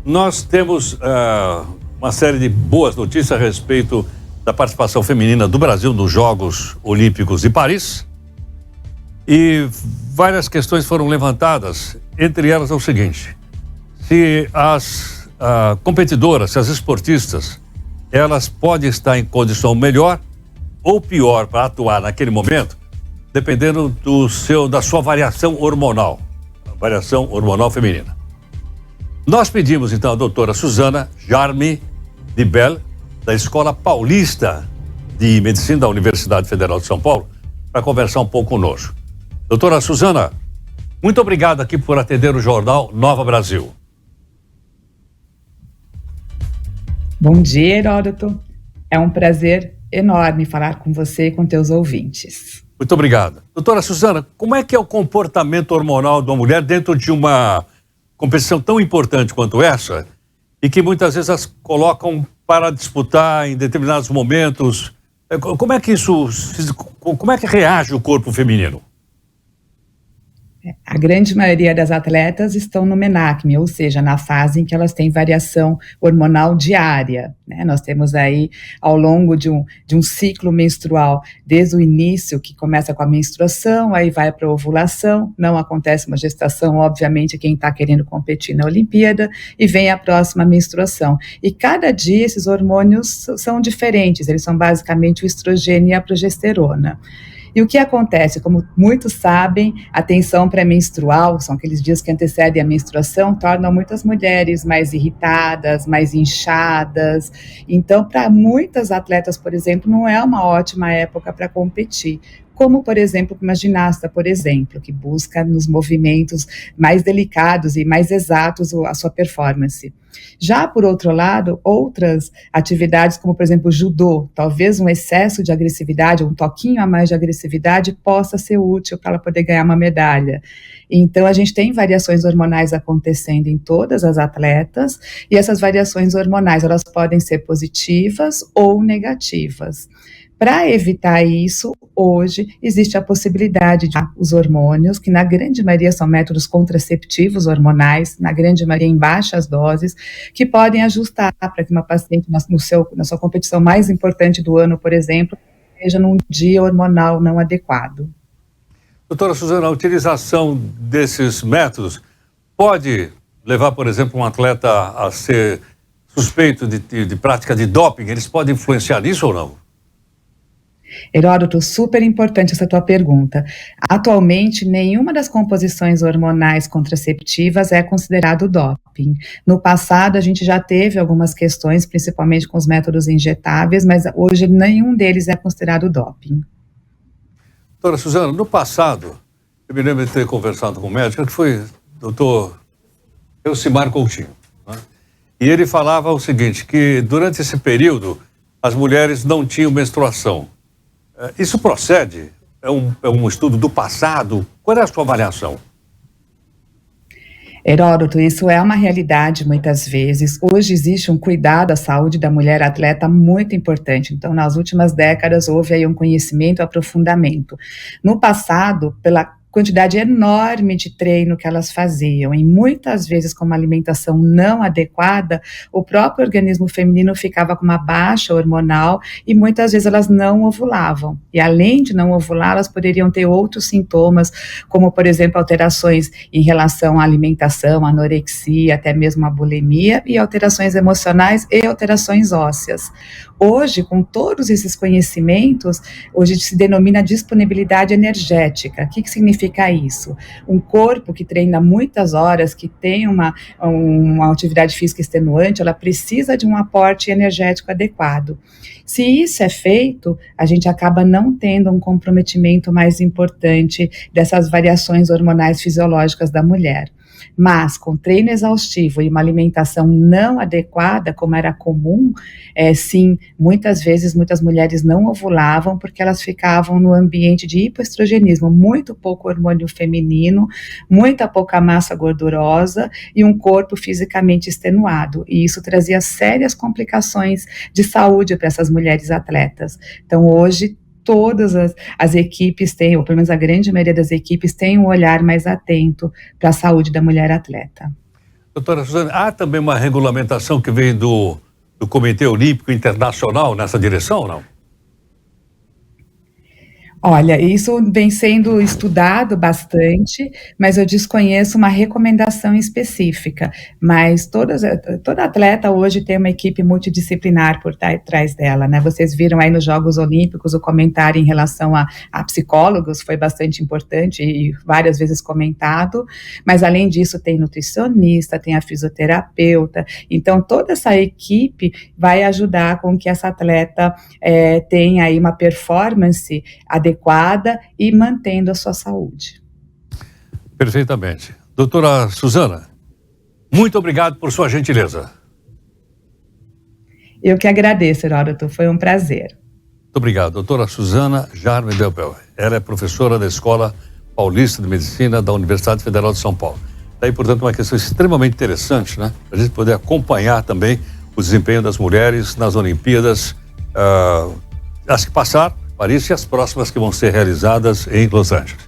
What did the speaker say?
nós temos uma série de boas notícias a respeito da participação feminina do Brasil nos Jogos Olímpicos de Paris. E várias questões foram levantadas, entre elas é o seguinte: se as competidoras, se as esportistas, elas podem estar em condição melhor ou pior para atuar naquele momento, dependendo da sua variação hormonal, a variação hormonal feminina. Nós pedimos então a doutora Suzana Jarme de Bell, da Escola Paulista de Medicina da Universidade Federal de São Paulo, para conversar um pouco conosco. Doutora Suzana, muito obrigado aqui por atender o Jornal Nova Brasil. Bom dia, Heródoto. É um prazer enorme falar com você e com teus ouvintes. Muito obrigado. Doutora Suzana, como é que é o comportamento hormonal de uma mulher dentro de uma competição tão importante quanto essa e que muitas vezes as colocam para disputar em determinados momentos? Como é que reage o corpo feminino? A grande maioria das atletas estão no menarque, ou seja, na fase em que elas têm variação hormonal diária, né? Nós temos aí, ao longo de um ciclo menstrual, desde o início, que começa com a menstruação, aí vai para a ovulação, não acontece uma gestação, obviamente, quem está querendo competir na Olimpíada, e vem a próxima menstruação. E cada dia esses hormônios são diferentes, eles são basicamente o estrogênio e a progesterona. E o que acontece? Como muitos sabem, a tensão pré-menstrual, são aqueles dias que antecedem a menstruação, tornam muitas mulheres mais irritadas, mais inchadas. Então, para muitas atletas, por exemplo, não é uma ótima época para competir. Como, por exemplo, uma ginasta, por exemplo, que busca nos movimentos mais delicados e mais exatos a sua performance. Já, por outro lado, outras atividades, como, por exemplo, o judô, talvez um excesso de agressividade, um toquinho a mais de agressividade, possa ser útil para ela poder ganhar uma medalha. Então, a gente tem variações hormonais acontecendo em todas as atletas, e essas variações hormonais, elas podem ser positivas ou negativas. Para evitar isso, hoje existe a possibilidade de os hormônios, que na grande maioria são métodos contraceptivos hormonais, na grande maioria em baixas doses, que podem ajustar para que uma paciente na sua competição mais importante do ano, por exemplo, esteja num dia hormonal não adequado. Doutora Suzana, a utilização desses métodos pode levar, por exemplo, um atleta a ser suspeito de prática de doping? Eles podem influenciar nisso ou não? Heródoto, super importante essa tua pergunta. Atualmente, nenhuma das composições hormonais contraceptivas é considerado doping. No passado, a gente já teve algumas questões, principalmente com os métodos injetáveis, mas hoje nenhum deles é considerado doping. Doutora Suzana, no passado, eu me lembro de ter conversado com um médico, que foi o doutor Elcimar Coutinho, né? E ele falava o seguinte, que durante esse período, as mulheres não tinham menstruação. Isso procede? É um estudo do passado? Qual é a sua avaliação? Heródoto, isso é uma realidade muitas vezes. Hoje existe um cuidado à saúde da mulher atleta muito importante. Então, nas últimas décadas, houve aí um conhecimento e aprofundamento. No passado, pela quantidade enorme de treino que elas faziam, e muitas vezes com uma alimentação não adequada, o próprio organismo feminino ficava com uma baixa hormonal e muitas vezes elas não ovulavam. E além de não ovular, elas poderiam ter outros sintomas, como, por exemplo, alterações em relação à alimentação, anorexia, até mesmo a bulimia, e alterações emocionais e alterações ósseas. Hoje, com todos esses conhecimentos, hoje se denomina disponibilidade energética. O que significa isso? Um corpo que treina muitas horas, que tem uma atividade física extenuante, ela precisa de um aporte energético adequado. Se isso é feito, a gente acaba não tendo um comprometimento mais importante dessas variações hormonais fisiológicas da mulher. Mas com treino exaustivo e uma alimentação não adequada, como era comum, sim, muitas vezes muitas mulheres não ovulavam porque elas ficavam no ambiente de hipoestrogenismo, muito pouco hormônio feminino, muita pouca massa gordurosa e um corpo fisicamente extenuado. E isso trazia sérias complicações de saúde para essas mulheres atletas. Então, hoje, todas as equipes têm, ou pelo menos a grande maioria das equipes tem um olhar mais atento para a saúde da mulher atleta. Doutora Suzana, há também uma regulamentação que vem do Comitê Olímpico Internacional nessa direção, não? Olha, isso vem sendo estudado bastante, mas eu desconheço uma recomendação específica. Mas toda atleta hoje tem uma equipe multidisciplinar por trás dela, né? Vocês viram aí nos Jogos Olímpicos o comentário em relação a psicólogos, foi bastante importante e várias vezes comentado, mas além disso tem nutricionista, tem a fisioterapeuta, então toda essa equipe vai ajudar com que essa atleta tenha aí uma performance adequada e mantendo a sua saúde. Perfeitamente. Doutora Suzana, muito obrigado por sua gentileza. Eu que agradeço, Heródoto, foi um prazer. Muito obrigado. Doutora Suzana Jarme Belbel. Ela é professora da Escola Paulista de Medicina da Universidade Federal de São Paulo. Daí, portanto, uma questão extremamente interessante, né? Para a gente poder acompanhar também o desempenho das mulheres nas Olimpíadas, as que passaram, Paris, e as próximas que vão ser realizadas em Los Angeles.